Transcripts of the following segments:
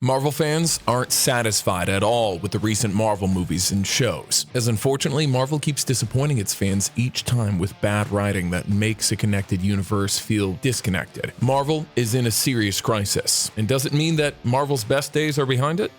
Marvel fans aren't satisfied at all with the recent Marvel movies and shows, as unfortunately Marvel keeps disappointing its fans each time with bad writing that makes a connected universe feel disconnected. Marvel is in a serious crisis, and does it mean that Marvel's best days are behind it?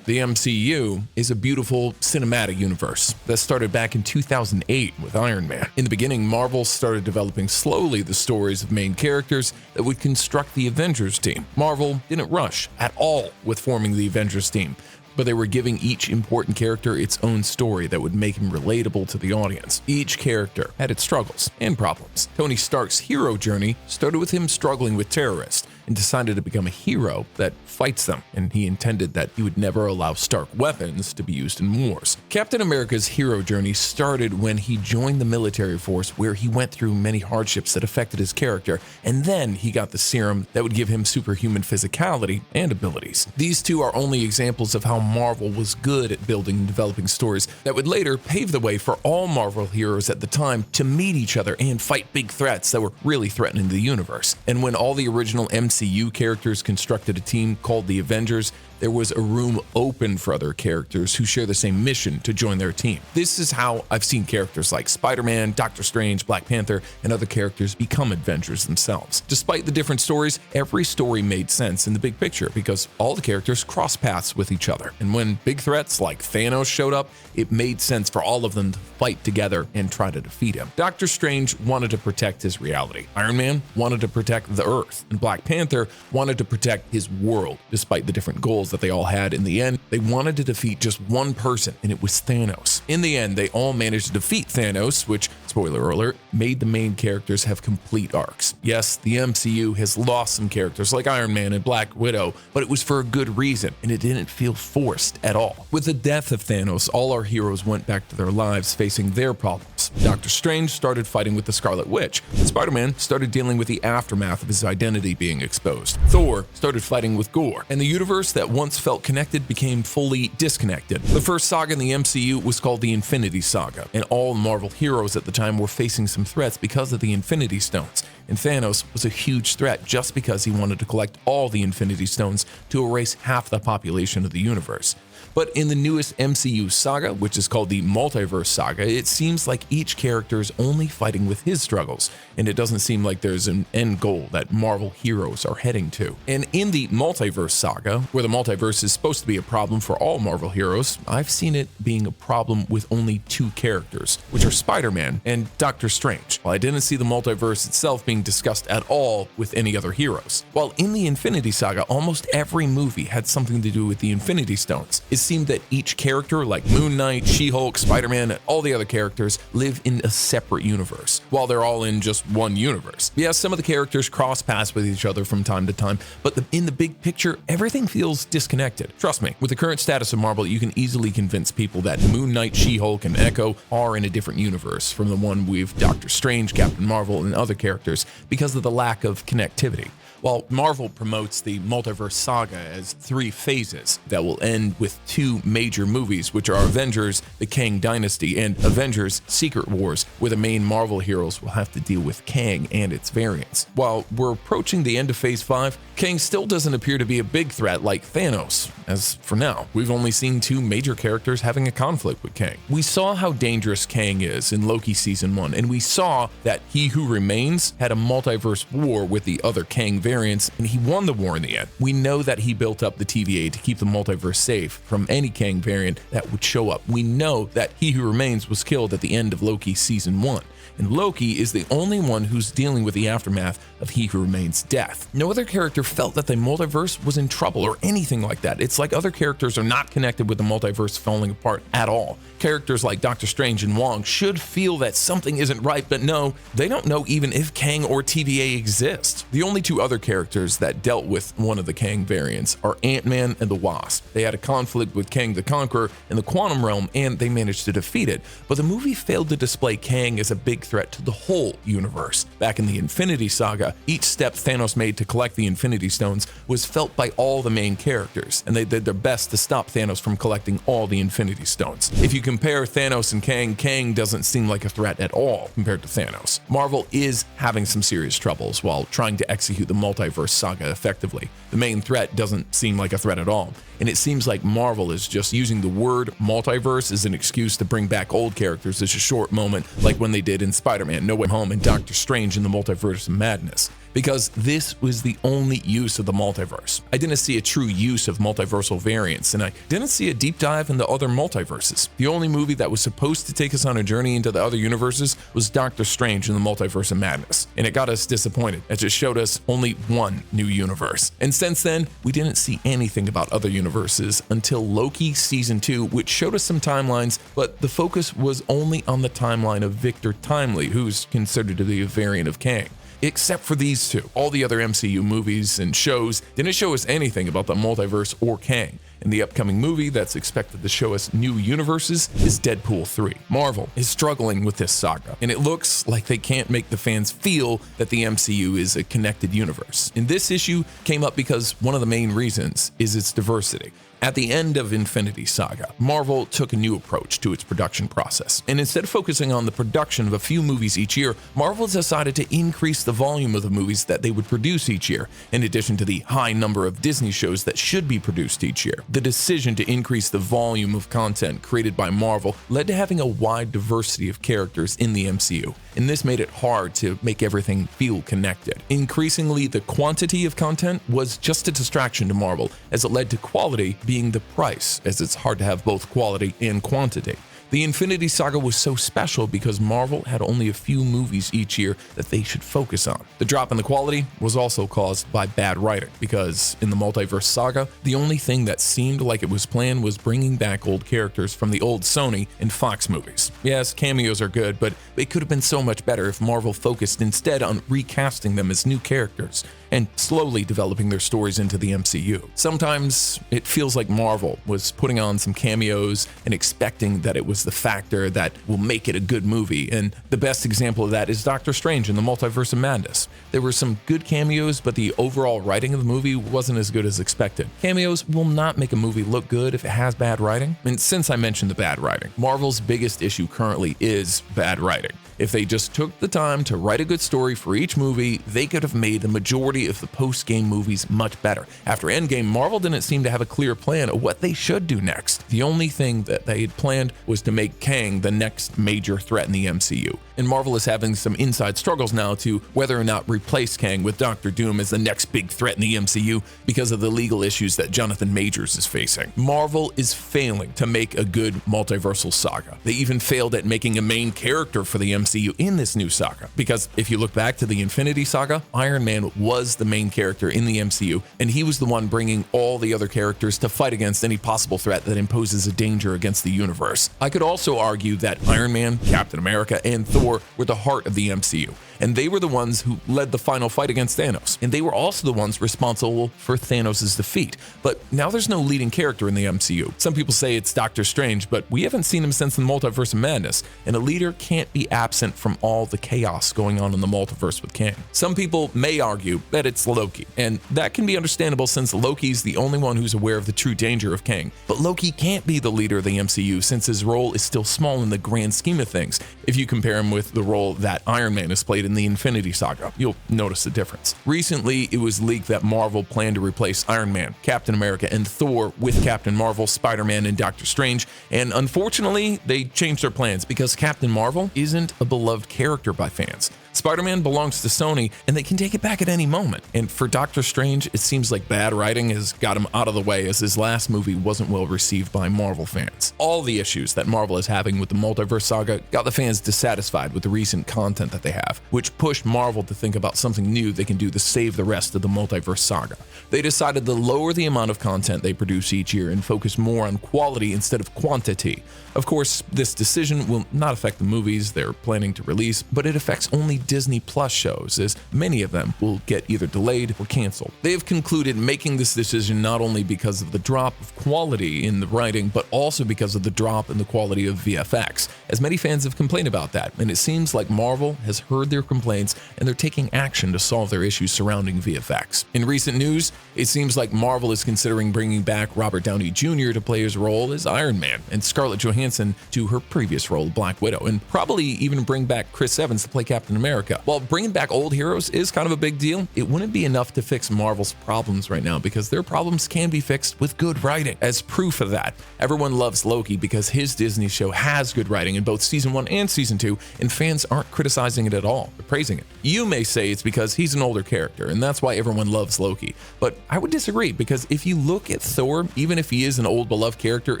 The MCU is a beautiful cinematic universe that started back in 2008 with Iron Man. In the beginning, Marvel started developing slowly the stories of main characters that would construct the Avengers team. Marvel didn't rush at all with forming the Avengers team, but they were giving each important character its own story that would make him relatable to the audience. Each character had its struggles and problems. Tony Stark's hero journey started with him struggling with terrorists and decided to become a hero that fights them, and he intended that he would never allow Stark weapons to be used in wars. Captain America's hero journey started when he joined the military force, where he went through many hardships that affected his character, and then he got the serum that would give him superhuman physicality and abilities. These two are only examples of how Marvel was good at building and developing stories that would later pave the way for all Marvel heroes at the time to meet each other and fight big threats that were really threatening the universe. And when all the original MCU characters constructed a team called the Avengers, there was a room open for other characters who share the same mission to join their team. This is how I've seen characters like Spider-Man, Doctor Strange, Black Panther, and other characters become Avengers themselves. Despite the different stories, every story made sense in the big picture because all the characters cross paths with each other. And when big threats like Thanos showed up, it made sense for all of them to fight together and try to defeat him. Doctor Strange wanted to protect his reality. Iron Man wanted to protect the Earth. And Black Panther wanted to protect his world. Despite the different goals that they all had, in the end, they wanted to defeat just one person, and it was Thanos. In the end, they all managed to defeat Thanos, which, spoiler alert, made the main characters have complete arcs. Yes, the MCU has lost some characters like Iron Man and Black Widow, but it was for a good reason, and it didn't feel forced at all. With the death of Thanos, all our heroes went back to their lives facing their problems. Doctor Strange started fighting with the Scarlet Witch. Spider-Man started dealing with the aftermath of his identity being exposed. Thor started fighting with Gore, and the universe that once felt connected became fully disconnected. The first saga in the MCU was called the Infinity Saga, and all Marvel heroes at the time were facing some threats because of the Infinity Stones. And Thanos was a huge threat just because he wanted to collect all the Infinity Stones to erase half the population of the universe. But in the newest MCU saga, which is called the Multiverse Saga, it seems like each character is only fighting with his struggles, and it doesn't seem like there's an end goal that Marvel heroes are heading to. And in the Multiverse Saga, where the multiverse is supposed to be a problem for all Marvel heroes, I've seen it being a problem with only two characters, which are Spider-Man and Doctor Strange, while I didn't see the multiverse itself being discussed at all with any other heroes. While in the Infinity Saga, almost every movie had something to do with the Infinity Stones. It seemed that each character, like Moon Knight, She-Hulk, Spider-Man, and all the other characters, live in a separate universe, while they're all in just one universe. Yeah, some of the characters cross paths with each other from time to time, but in the big picture, everything feels disconnected. Trust me, with the current status of Marvel, you can easily convince people that Moon Knight, She-Hulk, and Echo are in a different universe from the one with Doctor Strange, Captain Marvel, and other characters because of the lack of connectivity. While Marvel promotes the Multiverse Saga as 3 phases that will end with 2 major movies, which are Avengers: The Kang Dynasty and Avengers: Secret Wars, where the main Marvel heroes will have to deal with Kang and its variants. While we're approaching the end of Phase 5, Kang still doesn't appear to be a big threat like Thanos, as for now, we've only seen 2 major characters having a conflict with Kang. We saw how dangerous Kang is in Loki Season 1, and we saw that He Who Remains had a multiverse war with the other Kang variants, and he won the war in the end. We know that he built up the TVA to keep the multiverse safe from any Kang variant that would show up. We know that He Who Remains was killed at the end of Loki Season 1. And Loki is the only one who's dealing with the aftermath of He Who Remains' death. No other character felt that the multiverse was in trouble or anything like that. It's like other characters are not connected with the multiverse falling apart at all. Characters like Doctor Strange and Wong should feel that something isn't right, but no, they don't know even if Kang or TVA exist. The only 2 other characters that dealt with one of the Kang variants are Ant-Man and the Wasp. They had a conflict with Kang the Conqueror in the quantum realm, and they managed to defeat it. But the movie failed to display Kang as a big big threat to the whole universe. Back in the Infinity Saga, each step Thanos made to collect the Infinity Stones was felt by all the main characters, and they did their best to stop Thanos from collecting all the Infinity Stones. If you compare Thanos and Kang, Kang doesn't seem like a threat at all compared to Thanos. Marvel is having some serious troubles while trying to execute the Multiverse Saga effectively. The main threat doesn't seem like a threat at all, and it seems like Marvel is just using the word multiverse as an excuse to bring back old characters as a short moment, like when they did in Spider-Man No Way Home and Doctor Strange in the Multiverse of Madness. Because this was the only use of the multiverse. I didn't see a true use of multiversal variants, and I didn't see a deep dive into other multiverses. The only movie that was supposed to take us on a journey into the other universes was Doctor Strange in the Multiverse of Madness, and it got us disappointed as it showed us only one new universe. And since then, we didn't see anything about other universes until Loki Season 2, which showed us some timelines, but the focus was only on the timeline of Victor Timely, who's considered to be a variant of Kang. Except for these two. All the other MCU movies and shows didn't show us anything about the multiverse or Kang. And the upcoming movie that's expected to show us new universes is Deadpool 3. Marvel is struggling with this saga, and it looks like they can't make the fans feel that the MCU is a connected universe. And this issue came up because one of the main reasons is its diversity. At the end of Infinity Saga, Marvel took a new approach to its production process, and instead of focusing on the production of a few movies each year, Marvel decided to increase the volume of the movies that they would produce each year, in addition to the high number of Disney shows that should be produced each year. The decision to increase the volume of content created by Marvel led to having a wide diversity of characters in the MCU, and this made it hard to make everything feel connected. Increasingly, the quantity of content was just a distraction to Marvel, as it led to quality being the price, as it's hard to have both quality and quantity. The Infinity Saga was so special because Marvel had only a few movies each year that they should focus on. The drop in the quality was also caused by bad writing, because in the Multiverse Saga, the only thing that seemed like it was planned was bringing back old characters from the old Sony and Fox movies. Yes, cameos are good, but they could have been so much better if Marvel focused instead on recasting them as new characters and slowly developing their stories into the MCU. Sometimes it feels like Marvel was putting on some cameos and expecting that it was the factor that will make it a good movie, and the best example of that is Doctor Strange in the Multiverse of Madness. There were some good cameos, but the overall writing of the movie wasn't as good as expected. Cameos will not make a movie look good if it has bad writing, and since I mentioned the bad writing, Marvel's biggest issue currently is bad writing. If they just took the time to write a good story for each movie, they could have made the majority of the post-game movies much better. After Endgame, Marvel didn't seem to have a clear plan of what they should do next. The only thing that they had planned was to make Kang the next major threat in the MCU. And Marvel is having some inside struggles now to whether or not replace Kang with Doctor Doom as the next big threat in the MCU because of the legal issues that Jonathan Majors is facing. Marvel is failing to make a good multiversal saga. They even failed at making a main character for the MCU in this new saga, because if you look back to the Infinity Saga, Iron Man was the main character in the MCU, and he was the one bringing all the other characters to fight against any possible threat that imposes a danger against the universe. I could also argue that Iron Man, Captain America, and Thor were the heart of the MCU, and they were the ones who led the final fight against Thanos, and they were also the ones responsible for Thanos' defeat. But now there's no leading character in the MCU. Some people say it's Doctor Strange, but we haven't seen him since the Multiverse of Madness, and a leader can't be absent from all the chaos going on in the multiverse with Kang. Some people may argue that it's Loki, and that can be understandable since Loki's the only one who's aware of the true danger of Kang. But Loki can't be the leader of the MCU since his role is still small in the grand scheme of things. If you compare him with the role that Iron Man has played in the Infinity Saga, you'll notice the difference. Recently, it was leaked that Marvel planned to replace Iron Man, Captain America, and Thor with Captain Marvel, Spider-Man, and Doctor Strange, and unfortunately, they changed their plans because Captain Marvel isn't a beloved character by fans. Spider-Man belongs to Sony, and they can take it back at any moment. And for Doctor Strange, it seems like bad writing has got him out of the way, as his last movie wasn't well received by Marvel fans. All the issues that Marvel is having with the Multiverse Saga got the fans dissatisfied with the recent content that they have, which pushed Marvel to think about something new they can do to save the rest of the Multiverse Saga. They decided to lower the amount of content they produce each year and focus more on quality instead of quantity. Of course, this decision will not affect the movies they're planning to release, but it affects only Disney Plus shows, as many of them will get either delayed or canceled. They have concluded making this decision not only because of the drop of quality in the writing, but also because of the drop in the quality of VFX, as many fans have complained about that, and it seems like Marvel has heard their complaints and they're taking action to solve their issues surrounding VFX. In recent news, it seems like Marvel is considering bringing back Robert Downey Jr. to play his role as Iron Man, and Scarlett Johansson to her previous role, Black Widow, and probably even bring back Chris Evans to play Captain America. While bringing back old heroes is kind of a big deal, it wouldn't be enough to fix Marvel's problems right now, because their problems can be fixed with good writing. As proof of that, everyone loves Loki because his Disney show has good writing in both season 1 and season 2, and fans aren't criticizing it at all. They're praising it. You may say it's because he's an older character, and that's why everyone loves Loki. But I would disagree, because if you look at Thor, even if he is an old beloved character,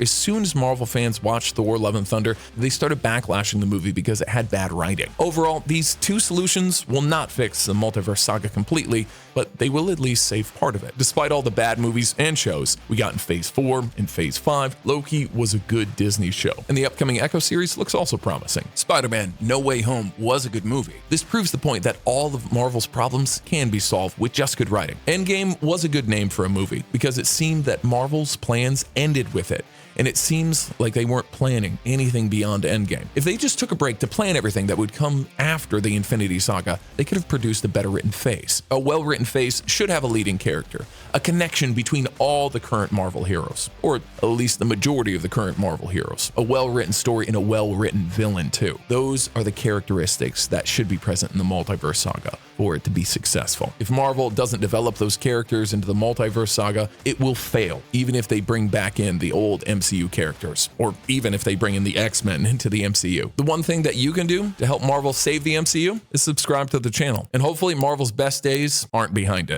as soon as Marvel fans watched Thor: Love and Thunder, they started backlashing the movie because it had bad writing. Overall, these two solutions will not fix the Multiverse Saga completely, but they will at least save part of it. Despite all the bad movies and shows we got in Phase 4 and Phase 5, Loki was a good Disney show, and the upcoming Echo series looks also promising. Spider-Man: No Way Home was a good movie. This proves the point that all of Marvel's problems can be solved with just good writing. Endgame was a good name for a movie because it seemed that Marvel's plans ended with it, and it seems like they weren't planning anything beyond Endgame. If they just took a break to plan everything that would come after the Infinity Saga, they could have produced a better written Phase. A well-written Phase should have a leading character, a connection between all the current Marvel heroes, or at least the majority of the current Marvel heroes, a well-written story, and a well-written villain too. Those are the characteristics that should be present in the Multiverse Saga for it to be successful. If Marvel doesn't develop those characters into the Multiverse Saga, it will fail, even if they bring back in the old MCU characters, or even if they bring in the X-Men into the MCU. The one thing that you can do to help Marvel save the MCU is subscribe to the channel, and hopefully Marvel's best days aren't behind it.